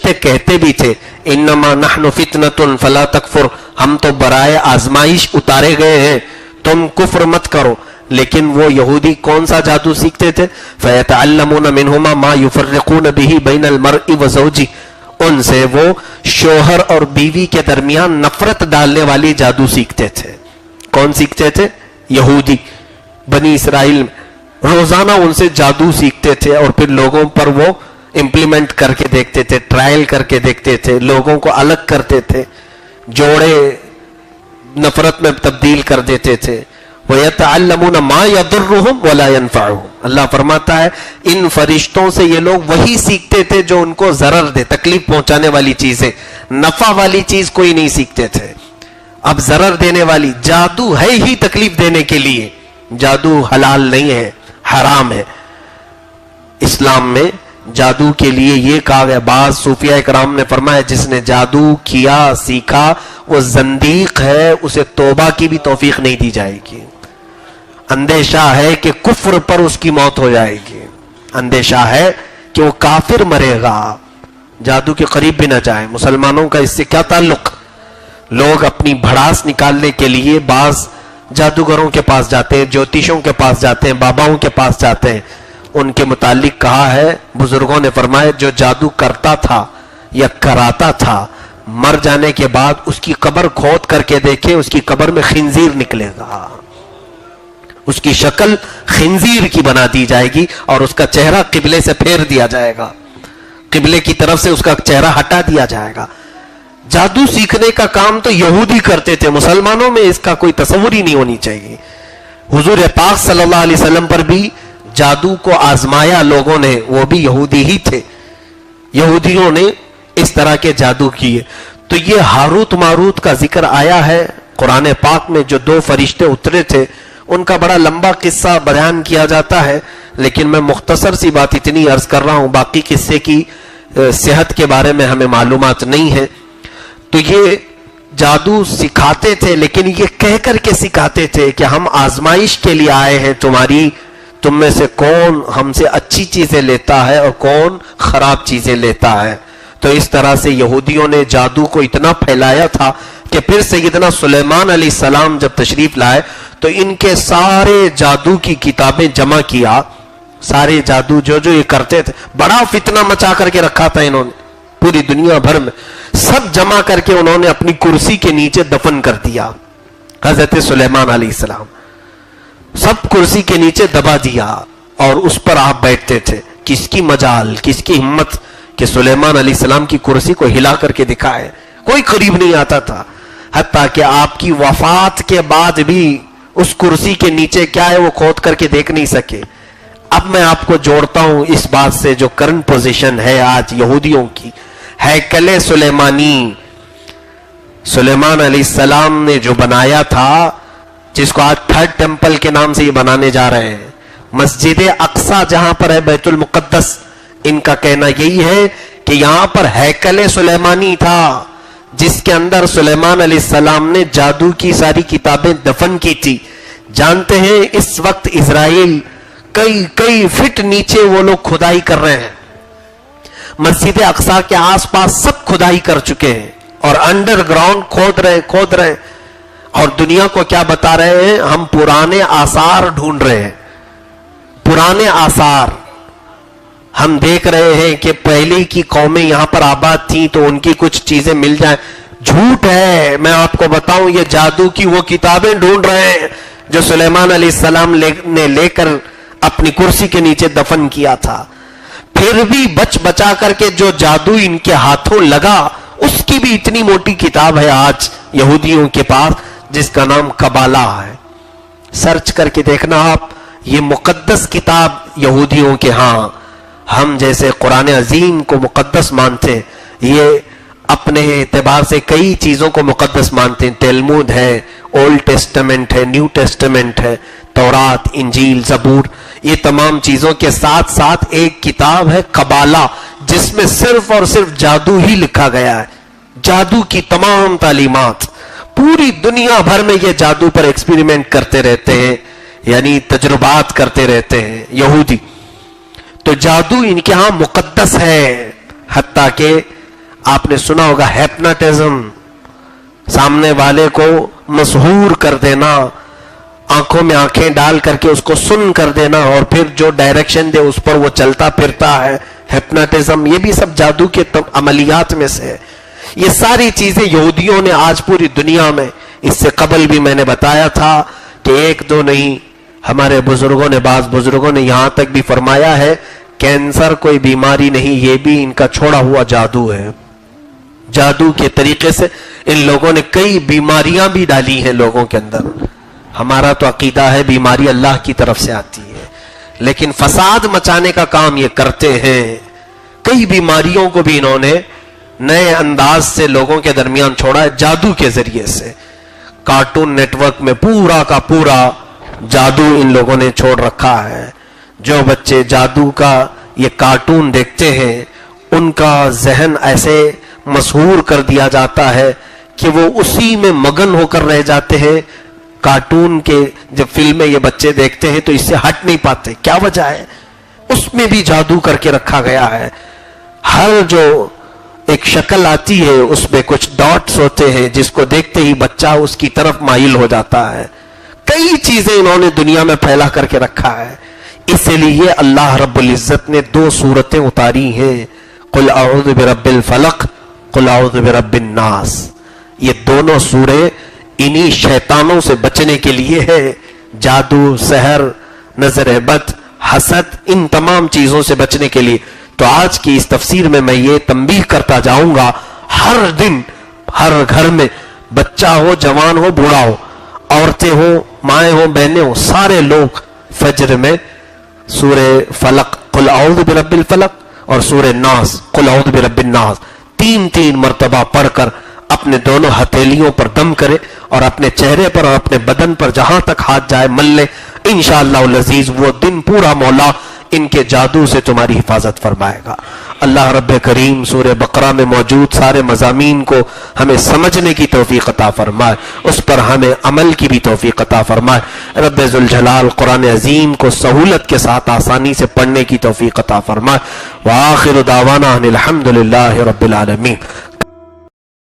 فرشتے کہتے بھی تھے انما نحن فتنۃ فلا تکفر، ہم تو برائے آزمائش اتارے گئے ہیں، تم کفر مت کرو. لیکن وہ یہودی کون سا جادو سیکھتے تھے؟ فَيَتَعَلَّمُونَ مِنْهُمَا مَا يُفَرِّقُونَ بِهِ بَيْنَ الْمَرْءِ وَزَوْجِهِ، ان سے وہ شوہر اور بیوی کے درمیان نفرت ڈالنے والی جادو سیکھتے تھے. کون سیکھتے تھے؟ یہودی بنی اسرائیل میں روزانہ ان سے جادو سیکھتے تھے اور پھر لوگوں پر وہ امپلیمنٹ کر کے دیکھتے تھے، ٹرائل کر کے دیکھتے تھے، لوگوں کو الگ کرتے تھے، جوڑے نفرت میں تبدیل کر دیتے تھے. وَيَتَعَلَّمُونَ مَا يَضُرُّهُمْ وَلَا يَنْفَعُهُمْ، اللہ فرماتا ہے ان فرشتوں سے یہ لوگ وہی سیکھتے تھے جو ان کو ضرر دے، تکلیف پہنچانے والی چیزیں، نفع والی چیز کوئی نہیں سیکھتے تھے. اب ضرر دینے والی، جادو ہے ہی تکلیف دینے کے لیے، جادو حلال نہیں ہے، حرام ہے. اسلام میں جادو کے لیے یہ کہا گیا، بعض صوفیاء کرام نے فرمایا جس نے جادو کیا سیکھا وہ زندیق ہے، اسے توبہ کی بھی توفیق نہیں دی جائے گی. اندیشہ ہے کہ کفر پر اس کی موت ہو جائے گی، اندیشہ ہے کہ وہ کافر مرے گا، جادو کے قریب بھی نہ جائے. مسلمانوں کا اس سے کیا تعلق؟ لوگ اپنی بھڑاس نکالنے کے لیے بعض جادوگروں کے پاس جاتے ہیں، جوتیشوں کے پاس جاتے ہیں، باباؤں کے پاس جاتے ہیں. ان کے متعلق کہا ہے، بزرگوں نے فرمایا جو جادو کرتا تھا یا کراتا تھا، مر جانے کے بعد اس کی قبر کھود کر کے دیکھے، اس کی قبر میں خنزیر نکلے گا، اس کی شکل خنزیر کی بنا دی جائے گی اور اس کا چہرہ قبلے سے پھیر دیا جائے گا، قبلے کی طرف سے اس کا چہرہ ہٹا دیا جائے گا. جادو سیکھنے کا کام تو یہودی کرتے تھے، مسلمانوں میں اس کا کوئی تصور ہی نہیں ہونی چاہیے. حضور پاک صلی اللہ علیہ وسلم پر بھی جادو کو آزمایا لوگوں نے، وہ بھی یہودی ہی تھے، یہودیوں نے اس طرح کے جادو کیے. تو یہ ہاروت ماروت کا ذکر آیا ہے قرآن پاک میں، جو دو فرشتے اترے تھے، ان کا بڑا لمبا قصہ بیان کیا جاتا ہے، لیکن میں مختصر سی بات اتنی عرض کر رہا ہوں، باقی قصے کی صحت کے بارے میں ہمیں معلومات نہیں ہے. تو یہ جادو سکھاتے تھے، لیکن یہ کہہ کر کے سکھاتے تھے کہ ہم آزمائش کے لیے آئے ہیں تمہاری، تم میں سے کون ہم سے اچھی چیزیں لیتا ہے اور کون خراب چیزیں لیتا ہے. تو اس طرح سے یہودیوں نے جادو کو اتنا پھیلایا تھا کہ پھر سیدنا سلیمان علیہ السلام جب تشریف لائے تو ان کے سارے جادو کی کتابیں جمع کیا، سارے جادو جو یہ کرتے تھے، بڑا فتنہ مچا کر کے رکھا تھا انہوں نے پوری دنیا بھر میں، سب جمع کر کے انہوں نے اپنی کرسی کے نیچے دفن کر دیا. حضرت سلیمان علیہ السلام سب کرسی کے نیچے دبا دیا اور اس پر آپ بیٹھتے تھے. کس کی مجال، کس کی ہمت کہ سلیمان علیہ السلام کی کرسی کو ہلا کر کے دکھائے. کوئی قریب نہیں آتا تھا، حتیٰ کہ آپ کی وفات کے بعد بھی اس کرسی کے نیچے کیا ہے وہ کھود کر کے دیکھ نہیں سکے. اب میں آپ کو جوڑتا ہوں اس بات سے جو کرنٹ پوزیشن ہے آج یہودیوں کی. ہیکل سلیمانی، سلیمان علیہ السلام نے جو بنایا تھا، جس کو آج تھرڈ ٹیمپل کے نام سے یہ بنانے جا رہے ہیں، مسجد اقصی جہاں پر ہے بیت المقدس، ان کا کہنا یہی ہے کہ یہاں پر ہیکل سلیمانی تھا جس کے اندر سلیمان علیہ السلام نے جادو کی ساری کتابیں دفن کی تھی. جانتے ہیں اس وقت اسرائیل کئی فٹ نیچے وہ لوگ کھدائی کر رہے ہیں، مسجد اقصی کے آس پاس سب کھدائی کر چکے ہیں اور انڈر گراؤنڈ کھود رہے اور دنیا کو کیا بتا رہے ہیں؟ ہم پرانے آثار ڈھونڈ رہے ہیں، پرانے آثار ہم دیکھ رہے ہیں کہ پہلے کی قومیں یہاں پر آباد تھیں تو ان کی کچھ چیزیں مل جائیں. جھوٹ ہے، میں آپ کو بتاؤں یہ جادو کی وہ کتابیں ڈھونڈ رہے ہیں جو سلیمان علیہ السلام نے لے کر اپنی کرسی کے نیچے دفن کیا تھا. پھر بھی بچا کر کے جو جادو ان کے ہاتھوں لگا، اس کی بھی اتنی موٹی کتاب ہے آج یہودیوں کے پاس جس کا نام کبالہ ہے. سرچ کر کے دیکھنا آپ، یہ مقدس کتاب یہودیوں کے ہاں. ہم جیسے قرآن عظیم کو مقدس مانتے ہیں، یہ اپنے اعتبار سے کئی چیزوں کو مقدس مانتے ہیں. تلمود ہے، اولڈ ٹیسٹمنٹ ہے، نیو ٹیسٹمنٹ ہے، تورات، انجیل، زبور، یہ تمام چیزوں کے ساتھ ساتھ ایک کتاب ہے کبالہ جس میں صرف اور صرف جادو ہی لکھا گیا ہے، جادو کی تمام تعلیمات. پوری دنیا بھر میں یہ جادو پر ایکسپیریمنٹ کرتے رہتے ہیں، یعنی تجربات کرتے رہتے ہیں یہودی. تو جادو ان کے ہاں مقدس ہے، حتیٰ کہ آپ نے سنا ہوگا ہیپناٹزم، سامنے والے کو مسحور کر دینا، آنکھوں میں آنکھیں ڈال کر کے اس کو سن کر دینا اور پھر جو ڈائریکشن دے اس پر وہ چلتا پھرتا ہے، ہیپناٹزم. یہ بھی سب جادو کے عملیات میں سے ہے. یہ ساری چیزیں یہودیوں نے آج پوری دنیا میں، اس سے قبل بھی میں نے بتایا تھا کہ ایک دو نہیں، ہمارے بزرگوں نے، بعض بزرگوں نے یہاں تک بھی فرمایا ہے کینسر کوئی بیماری نہیں، یہ بھی ان کا چھوڑا ہوا جادو ہے. جادو کے طریقے سے ان لوگوں نے کئی بیماریاں بھی ڈالی ہیں لوگوں کے اندر. ہمارا تو عقیدہ ہے بیماری اللہ کی طرف سے آتی ہے، لیکن فساد مچانے کا کام یہ کرتے ہیں. کئی بیماریوں کو بھی انہوں نے نئے انداز سے لوگوں کے درمیان چھوڑا ہے جادو کے ذریعے سے. کارٹون نیٹ ورک میں پورا کا پورا جادو ان لوگوں نے چھوڑ رکھا ہے. جو بچے جادو کا یہ کارٹون دیکھتے ہیں ان کا ذہن ایسے مسحور کر دیا جاتا ہے کہ وہ اسی میں مگن ہو کر رہ جاتے ہیں. کارٹون کے جب فلمیں یہ بچے دیکھتے ہیں تو اس سے ہٹ نہیں پاتے. کیا وجہ ہے؟ اس میں بھی جادو کر کے رکھا گیا ہے. ہر جو ایک شکل آتی ہے اس میں کچھ ڈاٹس ہوتے ہیں جس کو دیکھتے ہی بچہ اس کی طرف مائل ہو جاتا ہے. کئی چیزیں انہوں نے دنیا میں پھیلا کر کے رکھا ہے. اس لیے اللہ رب العزت نے 2 سورتیں اتاری ہیں، قل اعوذ برب الفلق، قل اعوذ برب الناس. یہ دونوں سورے انہی شیطانوں سے بچنے کے لیے ہے. جادو، سحر، نظر بد، حسد، ان تمام چیزوں سے بچنے کے لیے. تو آج کی اس تفسیر میں یہ تنبیہ کرتا جاؤں گا، ہر دن ہر گھر میں بچہ ہو، جوان ہو، بوڑھا ہو، عورتیں ہو، مائیں ہو، بہنیں ہو، سارے لوگ فجر میں سورہ فلق قل اعوذ برب الفلق اور سورہ ناس قل اعوذ برب الناس 3 مرتبہ پڑھ کر اپنے دونوں ہتھیلیوں پر دم کرے اور اپنے چہرے پر اور اپنے بدن پر جہاں تک ہاتھ جائے مل لے. انشاءاللہ العزیز وہ دن پورا مولا ان کے جادو سے تمہاری حفاظت فرمائے گا. اللہ رب کریم سورہ بقرہ میں موجود سارے مضامین کو ہمیں سمجھنے کی توفیق عطا فرمائے، اس پر ہمیں عمل کی بھی توفیق عطا فرمائے. رب ذوالجلال قرآن عظیم کو سہولت کے ساتھ آسانی سے پڑھنے کی توفیق عطا فرمائے. وآخر دعوانا ان الحمدللہ رب العالمین.